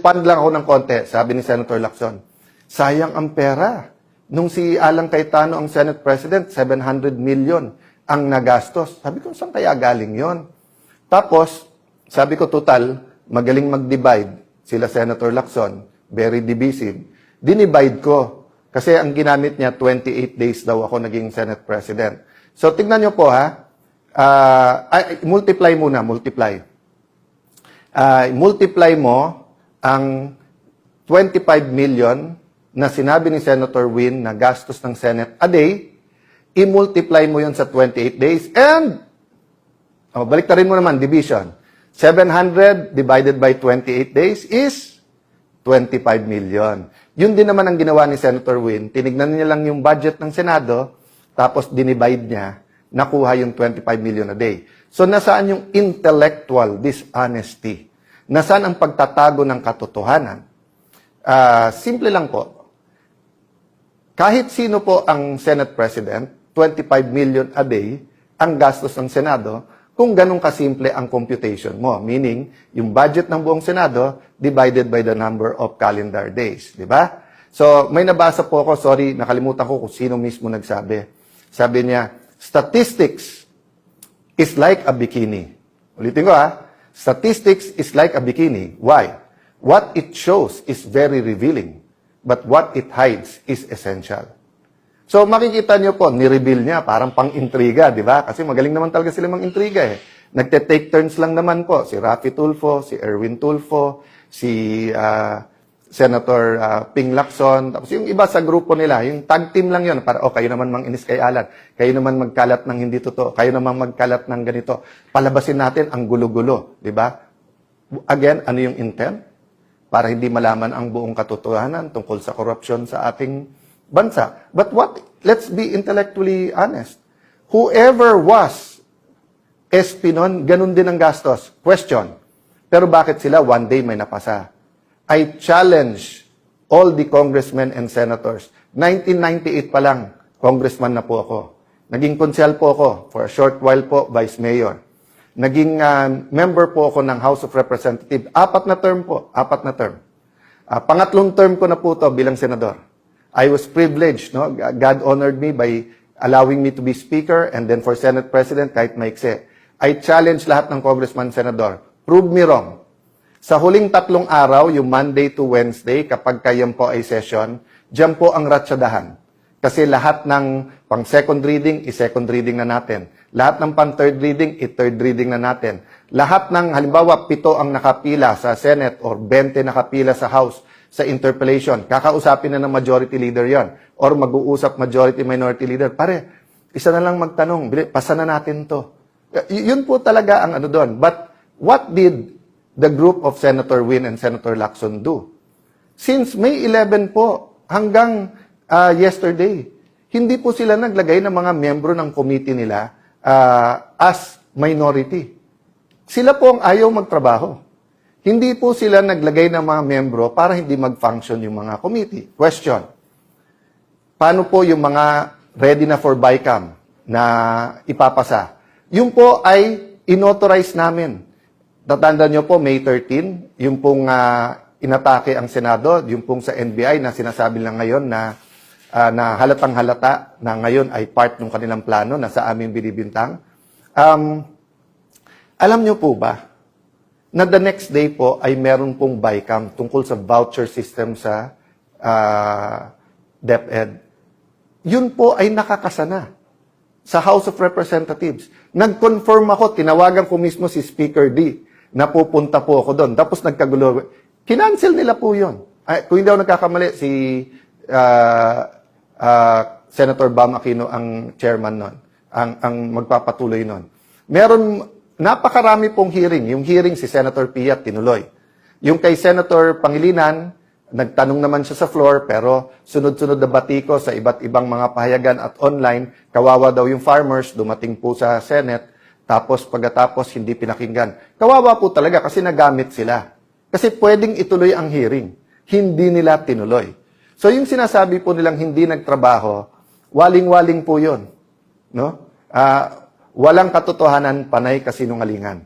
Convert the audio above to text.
nag-expand lang ako ng konti, sabi ni Senator Lacson. Sayang ang pera. Nung si Alan Cayetano ang Senate President, 700 million ang nagastos. Sabi ko, saan kaya galing yon? Tapos, sabi ko, total, magaling mag-divide sila Senator Lacson, very divisive. Dinivide ko. Kasi ang ginamit niya, 28 days daw ako naging Senate President. So, tignan nyo po ha. Multiply muna, multiply. Multiply mo ang 25 million na sinabi ni Senator Win na gastos ng Senate a day, i-multiply mo yon sa 28 days, and, baliktarin mo naman, division. 700 divided by 28 days is 25 million. Yun din naman ang ginawa ni Senator Win. Tinignan niya lang yung budget ng Senado, tapos dinivide niya, nakuha yung 25 million a day. So, nasaan yung intellectual dishonesty? Nasaan ang pagtatago ng katotohanan? Simple lang po. Kahit sino po ang Senate President, 25 million a day ang gastos ng Senado kung ganun kasimple ang computation mo. Meaning, yung budget ng buong Senado divided by the number of calendar days. Di ba? So, may nabasa po ako, sorry, nakalimutan ko kung sino mismo nagsabi. Sabi niya, statistics is like a bikini. Ulitin ko ha. Statistics is like a bikini. Why? What it shows is very revealing. But what it hides is essential. So, makikita nyo po, ni-reveal niya, parang pang-intriga, di ba? Kasi magaling naman talaga sila mang-intriga eh. Nagte-take turns lang naman po. Si Raffy Tulfo, si Erwin Tulfo, si Senator Ping Lacson. Tapos yung iba sa grupo nila, yung tag team lang yun. Para, kayo naman mang-inis kay Alan. Kayo naman magkalat ng hindi totoo. Kayo naman magkalat ng ganito. Palabasin natin ang gulo-gulo, di ba? Again, ano yung intent? Para hindi malaman ang buong katotohanan tungkol sa korupsyon sa ating bansa. But let's be intellectually honest. Whoever was SP nun, ganun din ang gastos. Question. Pero bakit sila one day may napasa? I challenge all the congressmen and senators. 1998 pa lang, congressman na po ako. Naging konsyal po ako, for a short while po, vice mayor. Naging member po ako ng House of Representatives. 4 na term po. 4 na term. Pangatlong term ko na po to bilang senador. I was privileged. No? God honored me by allowing me to be speaker, and then for Senate President, kahit maikse. I challenge lahat ng congressman, senador. Prove me wrong. Sa huling 3 araw, yung Monday to Wednesday, kapag kayan po ay session, dyan po ang ratsadahan. Kasi lahat ng pang-second reading, i-second reading na natin. Lahat ng pang-third reading, i-third reading na natin. Lahat ng, halimbawa, 7 ang nakapila sa Senate or 20 nakapila sa House sa interpellation. Kakausapin na ng majority leader yon or mag-uusap majority-minority leader. Pare, isa na lang magtanong, pasa na natin to. Yun po talaga ang ano doon. But what did the group of Senator Win and Senator Lacson do? Since May 11 po, hanggang yesterday, hindi po sila naglagay ng mga miyembro ng committee nila as minority. Sila po ang ayaw magtrabaho. Hindi po sila naglagay ng mga miyembro para hindi mag-function yung mga committee. Question. Paano po yung mga ready na for BICAM na ipapasa? Yung po ay inauthorize namin. Tatandaan nyo po, May 13, yung pong inatake ang Senado, yung pong sa NBI na sinasabi lang ngayon na halatang halata na ngayon ay part ng kanilang plano na sa aming binibintang. Alam nyo po ba na the next day po ay meron pong BICAM tungkol sa voucher system sa DepEd. Yun po ay nakakasana sa House of Representatives. Nag-confirm ako, tinawagan ko mismo si Speaker D na pupunta po ako doon. Tapos nagkagulo. Kinancel nila po yun. Kung hindi ako nagkakamali, si Senator Bam Aquino ang chairman nun, ang magpapatuloy nun. Meron, napakarami pong hearing. Yung hearing si Senator Pia tinuloy. Yung kay Senator Pangilinan, nagtanong naman siya sa floor, pero sunod-sunod na batiko sa iba't ibang mga pahayagan at online, kawawa daw yung farmers, dumating po sa Senate, tapos pagkatapos hindi pinakinggan. Kawawa po talaga kasi nagamit sila. Kasi pwedeng ituloy ang hearing. Hindi nila tinuloy. So yung sinasabi po nilang hindi nagtrabaho, waling-waling po yun. No? Walang katotohanan, panay kasinungalingan.